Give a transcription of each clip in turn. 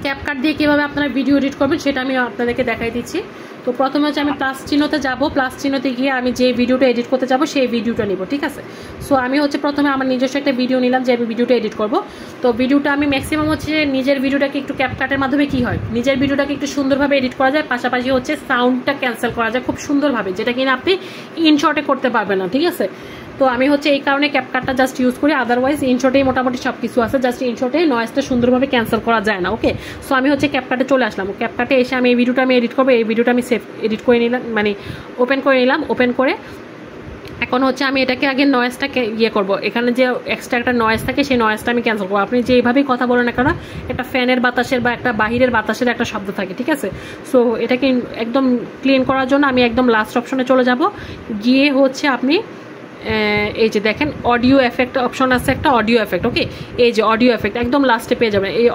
CapCut দিয়ে কীভাবে আপনারা ভিডিও এডিট করবেন সেটা আমি আপনাদেরকে দেখাই দিচ্ছি। তো প্রথমে হচ্ছে আমি প্লাস চিহ্নতে যাব, প্লাস চিহ্নতে গিয়ে আমি যে ভিডিওটা এডিট করতে যাব সেই ভিডিওটা নিব, ঠিক আছে। সো আমি হচ্ছে প্রথমে আমার নিজস্ব একটা ভিডিও নিলাম যে আমি ভিডিওটা এডিট করব। তো ভিডিওটা আমি ম্যাক্সিমাম হচ্ছে নিজের ভিডিওটাকে একটু ক্যাপকাটের মাধ্যমে কী হয়, নিজের ভিডিওটাকে একটু সুন্দরভাবে এডিট করা যায়, পাশাপাশি হচ্ছে সাউন্ডটা ক্যান্সেল করা যায় খুব সুন্দরভাবে, যেটা কিনা আপনি ইনশর্টে করতে পারবেন না, ঠিক আছে। তো আমি হচ্ছে এই কারণে ক্যাপকাটটা জাস্ট ইউজ করি, আদারওয়াইজ ইনশর্টেই মোটামুটি সব কিছু আছে, জাস্ট ইনশর্টে নয়েজটা সুন্দরভাবে ক্যান্সেল করা যায় না। ওকে, সো আমি হচ্ছে ক্যাপকাটে চলে আসলাম। ক্যাপকাটে এসে আমি এই ভিডিওটা আমি এডিট করবো, এই ভিডিওটা আমি সেভ এডিট করে নিলাম, মানে ওপেন করে নিলাম। ওপেন করে এখন হচ্ছে আমি এটাকে আগে নয়েজটাকে ইয়ে করবো, এখানে যে এক্সট্রা একটা নয়েজ থাকে সেই নয়েজটা আমি ক্যান্সেল করবো। আপনি যেভাবেই কথা বলেন না কেন, একটা ফ্যানের বাতাসের বা একটা বাহিরের বাতাসের একটা শব্দ থাকে, ঠিক আছে। সো এটাকে একদম ক্লিন করার জন্য আমি একদম লাস্ট অপশনে চলে যাব, গিয়ে হচ্ছে আপনি এই যে দেখেন অডিও এফেক্ট অপশন আছে একটা, অডিও এফেক্ট। ওকে, এই যে অডিও এফেক্ট একদম লাস্টে পেয়ে যাবেন, এই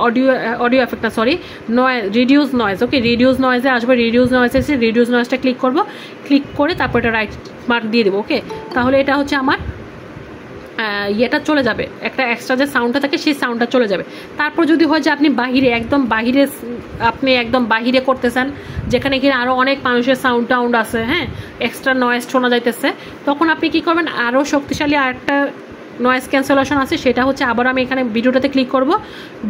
অডিও এফেক্টটা সরি রিডিউস নয়েজ। ওকে, রিডিউস নয়েজে আসবে, রিডিউস নয়েজ এসে রিডিউস নয়েজটা ক্লিক করব, ক্লিক করে তারপর এটা রাইট মার্ক দিয়ে দেবো। ওকে, তাহলে এটা হচ্ছে আমার ইয়েটা চলে যাবে, একটা এক্সট্রা যে সাউন্ডটা থাকে সেই সাউন্ডটা চলে যাবে। তারপর যদি হয় যে আপনি বাহিরে একদম বাহিরে করতেছেন, যেখানে কিনা আরও অনেক মানুষের সাউন্ড টাউন্ড আছে, হ্যাঁ, এক্সট্রা নয়েজ শোনা যাইতেছে, তখন আপনি কি করবেন, আরও শক্তিশালী আরেকটা নয়েজ ক্যান্সেলেশন আছে, সেটা হচ্ছে আবার আমি এখানে ভিডিওটাতে ক্লিক করব।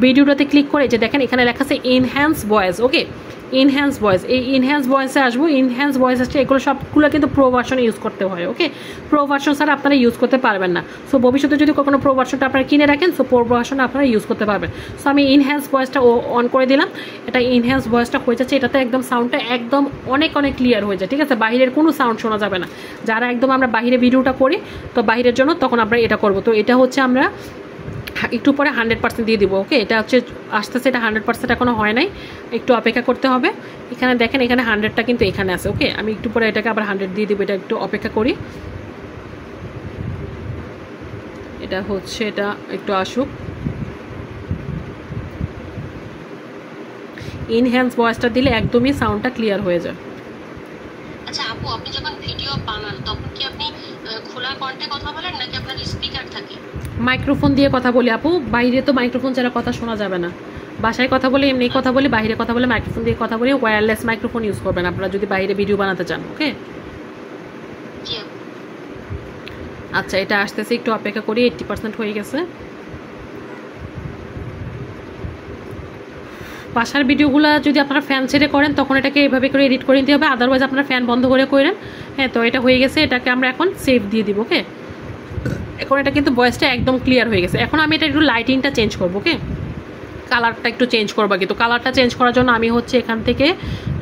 ভিডিওটাতে ক্লিক করে যে দেখেন এখানে লেখা আছে এনহ্যান্স ভয়েস। ওকে, ইনহ্যান্স ভয়েস, এই ইনহ্যান্স ভয়েসে আসবো। ইনহ্যান্স ভয়েস আসছে, এগুলো সবগুলো কিন্তু প্রো ভার্সনে ইউজ করতে হয়। ওকে, প্রো ভার্সন ছাড়া আপনারা ইউজ করতে পারবেন না। সো ভবিষ্যতে যদি কখনো প্রো ভার্সনটা আপনারা কিনে রাখেন, সো প্রো ভার্সনটা আপনারা ইউজ করতে পারবেন। সো আমি ইনহ্যান্স ভয়েসটা অন করে দিলাম, এটা ইনহ্যান্স ভয়েসটা হয়ে যাচ্ছে, এটাতে একদম সাউন্ডটা একদম অনেক ক্লিয়ার হয়ে যায়, ঠিক আছে। বাহিরের কোনো সাউন্ড শোনা যাবে না। যারা একদম আমরা বাহিরে ভিডিওটা করি, তো বাহিরের জন্য তখন আমরা এটা করবো। তো এটা হচ্ছে আমরা একটু পরে 100% দিয়ে দিব। ওকে, এটা হচ্ছে আসতেছে, এটা 100% এখনো হয় নাই, একটু অপেক্ষা করতে হবে। এখানে দেখেন এখানে 100টা কিন্তু এখানে আছে। ওকে, আমি একটু পরে এটাকে আবার 100 দিয়ে দিব, এটা একটু অপেক্ষা করি। এটা হচ্ছে, এটা একটু আসুক। ইনহ্যান্স ভয়েসটা দিলে একদমই সাউন্ডটা ক্লিয়ার হয়ে যায়। আচ্ছা আপু, আপনি যখন ভিডিও বানান তখন কি আপনি খোলা কণ্ঠে কথা বলেন নাকি আপনার স্পিকার থাকে? মাইক্রোফোন দিয়ে কথা বলি আপু, বাইরে তো মাইক্রোফোন ছাড়া কথা শোনা যাবে না। বাসায় কথা বলে এমনি কথা বলি, বাইরে কথা বলে মাইক্রোফোন দিয়ে কথা বলি। ওয়্যারলেস মাইক্রোফোন ইউজ করবেন আপনারা যদি বাইরে ভিডিও বানাতে চান। ওকে, আচ্ছা এটা আসতেছে, একটু অপেক্ষা করি। 80% হয়ে গেছে। বাসার ভিডিওগুলো যদি আপনারা ফ্যান ছেড়ে করেন তখন এটাকে এইভাবে করে এডিট করে নিতে হবে, আদারওয়াইজ আপনারা ফ্যান বন্ধ করে করেন। হ্যাঁ, তো এটা হয়ে গেছে, এটাকে আমরা এখন সেভ দিয়ে দিব। ওকে, এখন এটা কিন্তু ভয়েসটা একদম ক্লিয়ার হয়ে গেছে। এখন আমি এটা একটু লাইটিংটা চেঞ্জ করবো। ওকে, কালারটা একটু চেঞ্জ করবো, কিন্তু কালারটা চেঞ্জ করার জন্য আমি হচ্ছে এখান থেকে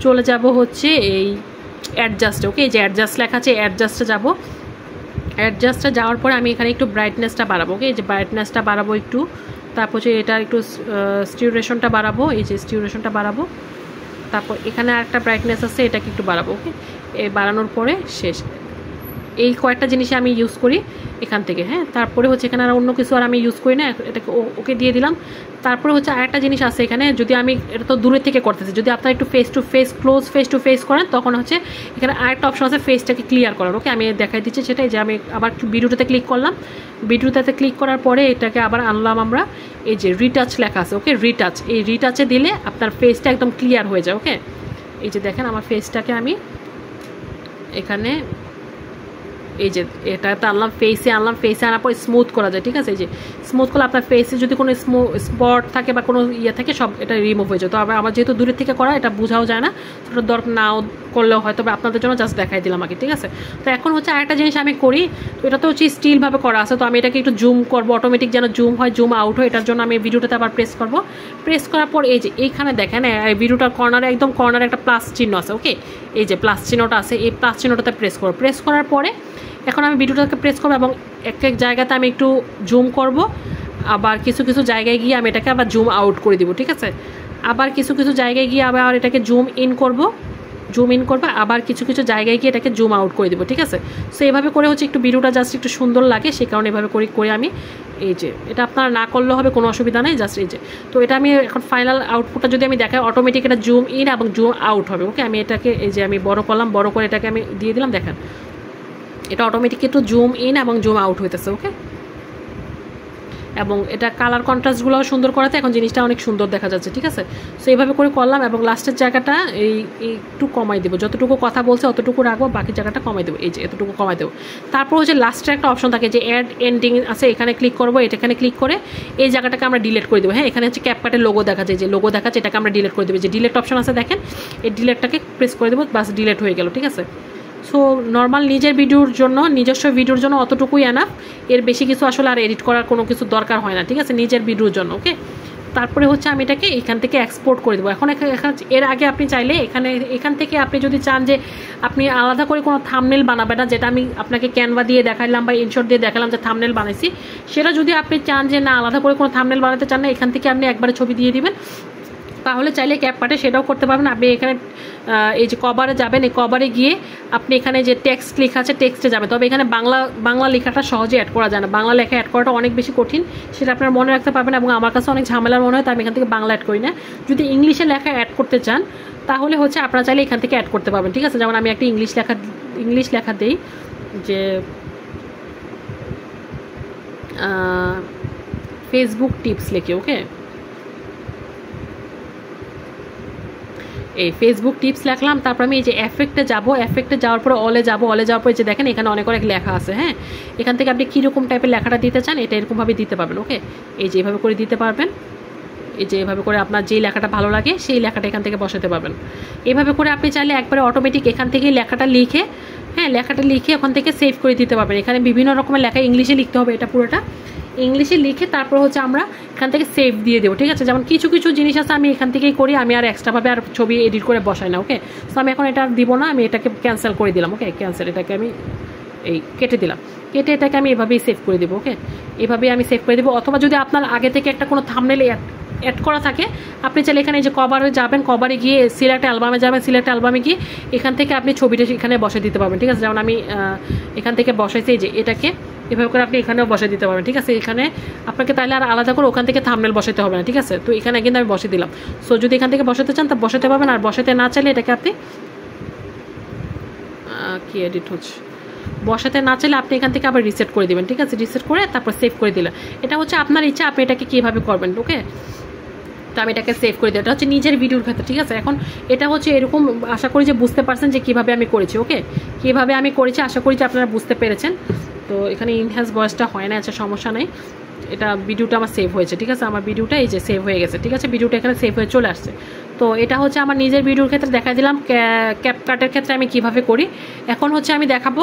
চলে যাব হচ্ছে এই অ্যাডজাস্টে। ওকে, এই যে অ্যাডজাস্ট লেখা আছে, অ্যাডজাস্টে যাব। অ্যাডজাস্টে যাওয়ার পরে আমি এখানে একটু ব্রাইটনেসটা বাড়াবো। ওকে, এই যে ব্রাইটনেসটা বাড়াবো একটু, তারপর হচ্ছে এটা একটু স্টিউরেশনটা বাড়াবো, এই যে স্টিউরেশনটা বাড়াবো। তারপর এখানে আরেকটা ব্রাইটনেস আছে, এটাকে একটু বাড়াবো। ওকে, এই বাড়ানোর পরে শেষ। এই কয়েকটা জিনিস আমি ইউজ করি এখান থেকে। হ্যাঁ, তারপরে হচ্ছে এখানে আর অন্য কিছু আর আমি ইউজ করি না, এটাকে ওকে দিয়ে দিলাম। তারপরে হচ্ছে আরেকটা জিনিস আছে এখানে, যদি আমি এটা তো দূরের থেকে করতেছি, যদি আপনারা একটু ফেস টু ফেস করেন তখন হচ্ছে এখানে আরেকটা অপশন আছে ফেসটাকে ক্লিয়ার করার। ওকে, আমি দেখাই দিচ্ছি সেটাই, যে আমি আবার ভিডিওটাতে ক্লিক করলাম। ভিডিওটাতে ক্লিক করার পরে এটাকে আবার আনলাম আমরা, এই যে রিটাচ লেখা আছে। ওকে, রিটাচ, এই রিটাচে দিলে আপনার ফেসটা একদম ক্লিয়ার হয়ে যায়। ওকে, এই যে দেখেন আমার ফেসটাকে আমি এখানে এই যে এটাতে আনলাম, ফেসে আনলাম। ফেসে আনার পর স্মুথ করা যায়, ঠিক আছে। এই যে স্মুথ করলে আপনার ফেসে যদি কোনো স্পট থাকে বা কোনো ইয়ে থাকে সব এটা রিমুভ হয়ে যায়। তো আমার যেহেতু দূরের থেকে করা, এটা বোঝাও যায় না, সেটা দরকার নাও করলেও হয়, তবে আপনাদের জন্য জাস্ট দেখাই দিলাম আগে, ঠিক আছে। তো এখন হচ্ছে আরেকটা জিনিস আমি করি, তো এটা তো হচ্ছে স্টিলভাবে করা আছে, তো আমি এটাকে একটু জুম করবো, অটোমেটিক যেন জুম হয়, জুম আউট হয়। এটার জন্য আমি ভিডিওটাতে আবার প্রেস করবো। প্রেস করার পর এই যে এইখানে দেখেন ভিডিওটার কর্নারে, একদম কর্নারে একটা প্লাস চিহ্ন আছে। ওকে, এই যে প্লাস চিহ্নটা আছে, এই প্লাস চিহ্নটাতে প্রেস করবো। প্রেস করার পরে এখন আমি ভিডিওটাকে প্রেস করবো এবং এক এক জায়গাতে আমি একটু জুম করব, আবার কিছু কিছু জায়গায় গিয়ে আমি এটাকে আবার জুম আউট করে দিব, ঠিক আছে। আবার কিছু কিছু জায়গায় গিয়ে আবার এটাকে জুম ইন করব, আবার কিছু কিছু জায়গায় গিয়ে এটাকে জুম আউট করে দেবো, ঠিক আছে। সো এভাবে করে হচ্ছে একটু ভিডিওটা জাস্ট একটু সুন্দর লাগে, সেই কারণে এভাবে করে আমি এই যে এটা আপনারা না করলেও হবে, কোনো অসুবিধা নেই, জাস্ট এই যে। তো এটা আমি এখন ফাইনাল আউটপুটটা যদি আমি দেখাই, অটোমেটিক এটা জুম ইন এবং জুম আউট হবে। ওকে, আমি এটাকে এই যে আমি বড় করলাম, বড় করে এটাকে আমি দিয়ে দিলাম, দেখেন এটা অটোমেটিক একটু জুম ইন এবং জুম আউট হইতেছে। ওকে, এবং এটা কালার কন্ট্রাস্টগুলোও সুন্দর করাতে এখন জিনিসটা অনেক সুন্দর দেখা যাচ্ছে, ঠিক আছে। সো এইভাবে করে করলাম এবং লাস্টের জায়গাটা একটু কমাই দেবো, যতটুকু কথা বলছে অতটুকু রাখবো, বাকি জায়গাটা কমাই দেবো, এই যে এতটুকু কমাই দেবো। তারপর হচ্ছে লাস্টে একটা অপশন থাকে যে অ্যাড এন্ডিং আছে, এখানে ক্লিক করবো, এখানে ক্লিক করে এই জায়গাটাকে আমরা ডিলিট করে দেবো। হ্যাঁ, এখানে হচ্ছে ক্যাপকাটের লোগো দেখা যায়, যে লোগো দেখাচ্ছে এটাকে আমরা ডিলিট করে দেবো, যে ডিলিট অপশন আছে দেখেন, এই ডিলিটটাকে প্রেস করে দেবো, বাস ডিলিট হয়ে গেল, ঠিক আছে। সো নর্মাল নিজের ভিডিওর জন্য, নিজস্ব ভিডিওর জন্য অতটুকুই এনাফ, এর বেশি কিছু আসলে আর এডিট করার কোনো কিছু দরকার হয় না, ঠিক আছে, নিজের ভিডিওর জন্য। ওকে, তারপরে হচ্ছে আমি এটাকে এখান থেকে এক্সপোর্ট করে দেবো। এখন এর আগে আপনি চাইলে এখান থেকে আপনি যদি চান যে আপনি আলাদা করে কোনো থাম্বনেল বানাবেন না, যেটা আমি আপনাকে ক্যানভা দিয়ে দেখালাম বা ইনশট দিয়ে দেখালাম যে থাম্বনেল বানাইছি, সেটা যদি আপনি চান যে না আলাদা করে কোনো থাম্বনেল বানাতে চান না, এখান থেকে আপনি একবারে ছবি দিয়ে দিবেন, তাহলে চাইলে ক্যাপকাটে সেটাও করতে পারবেন। আপনি এখানে এই যে কভারে যাবেন, এই কভারে গিয়ে আপনি এখানে যে টেক্সট লেখা আছে টেক্সটে যাবেন, তবে এখানে বাংলা লেখাটা সহজে অ্যাড করা যায় না, বাংলা লেখা অ্যাড করাটা অনেক বেশি কঠিন, সেটা আপনারা মনে রাখতে পারবেন এবং আমার কাছে অনেক ঝামেলার মনে হয়, তাই আমি এখান থেকে বাংলা অ্যাড করি না। যদি ইংলিশে লেখা অ্যাড করতে চান তাহলে হচ্ছে আপনারা চাইলে এখান থেকে অ্যাড করতে পারবেন, ঠিক আছে। যেমন আমি একটা ইংলিশ লেখা দিই, যে ফেসবুক টিপস লিখি। ওকে, এই ফেসবুক টিপস লিখলাম, তারপর আমি এই যে এফেক্টে যাব, এফেক্টে যাওয়ার পরে অলে যাব, অলে যাওয়ার পরে যে দেখেন এখানে অনেক লেখা আছে। হ্যাঁ, এখান থেকে আপনি কীরকম টাইপের লেখাটা দিতে চান এটা এরকমভাবে দিতে পারবেন। ওকে, এই যে এভাবে করে দিতে পারবেন, এই যে এভাবে করে আপনার যেই লেখাটা ভালো লাগে সেই লেখাটা এখান থেকে বসাতে পারবেন। এভাবে করে আপনি চাইলে একবারে অটোমেটিক এখান থেকেই লেখাটা লিখে, হ্যাঁ লেখাটা লিখে ওখান থেকে সেভ করে দিতে পারবেন। এখানে বিভিন্ন রকমের লেখা ইংলিশে লিখতে হবে, এটা পুরোটা ইংলিশে লিখে তারপর হচ্ছে আমরা এখান থেকে সেভ দিয়ে দেবো, ঠিক আছে। যেমন কিছু কিছু জিনিস আছে আমি এখান থেকেই করি, আমি আর এক্সট্রাভাবে আর ছবি এডিট করে বসাই না। ওকে, সো আমি এখন এটা আর দিব না, আমি এটাকে ক্যান্সেল করে দিলাম। ওকে, ক্যান্সেল, এটাকে আমি কেটে দিলাম, কেটে এটাকে আমি এভাবেই সেভ করে দেবো। ওকে, এভাবেই আমি সেভ করে দেবো। অথবা যদি আপনার আগে থেকে একটা কোনো থাম্বনেল অ্যাড করা থাকে, আপনি চাইলে এখানে যে কভারে যাবেন, কভারে গিয়ে সিলেক্ট অ্যালবামে যাবেন, সিলেক্ট অ্যালবামে গিয়ে এখান থেকে আপনি ছবিটা এখানে বসে দিতে পারবেন, ঠিক আছে। যেমন আমি এখান থেকে বসাইছি, এই যে এটাকে এভাবে করে আপনি এখানেও বসে দিতে পারবেন, ঠিক আছে। এখানে আপনাকে তাহলে আর আলাদা করে ওখান থেকে থাম্বনেল বসাতে হবে না, ঠিক আছে। তো এখানে কিন্তু আমি বসে দিলাম। সো যদি এখান থেকে বসাতে চান তা বসাতে পারবেন, আর বসাতে না চাইলে এটাকে আপনি কি এডিট হচ্ছে, বসাতে না চাইলে আপনি এখান থেকে আবার রিসেট করে দিবেন, ঠিক আছে। রিসেট করে তারপর সেভ করে দিলেন, এটা হচ্ছে আপনার ইচ্ছা, আপনি এটাকে কীভাবে করবেন। ওকে, তো আমি এটাকে সেভ করে দিই, এটা হচ্ছে নিজের ভিডিওর ক্ষেত্রে, ঠিক আছে। এখন এটা হচ্ছে এরকম, আশা করি যে বুঝতে পারছেন যে কীভাবে আমি করেছি। ওকে, কীভাবে আমি করেছি আশা করি যে আপনারা বুঝতে পেরেছেন। তো এখানে ইনহ্যান্স ভয়েসটা হয় না, আচ্ছা সমস্যা নেই, এটা ভিডিওটা আমার সেভ হয়েছে, ঠিক আছে। আমার ভিডিওটা এই যে সেভ হয়ে গেছে, ঠিক আছে, ভিডিওটা এখানে সেভ হয়ে চলে আসছে। তো এটা হচ্ছে আমার নিজের ভিডিওর ক্ষেত্রে দেখা দিলাম, ক্যাপকাটের ক্ষেত্রে আমি কিভাবে করি। এখন হচ্ছে আমি দেখাবো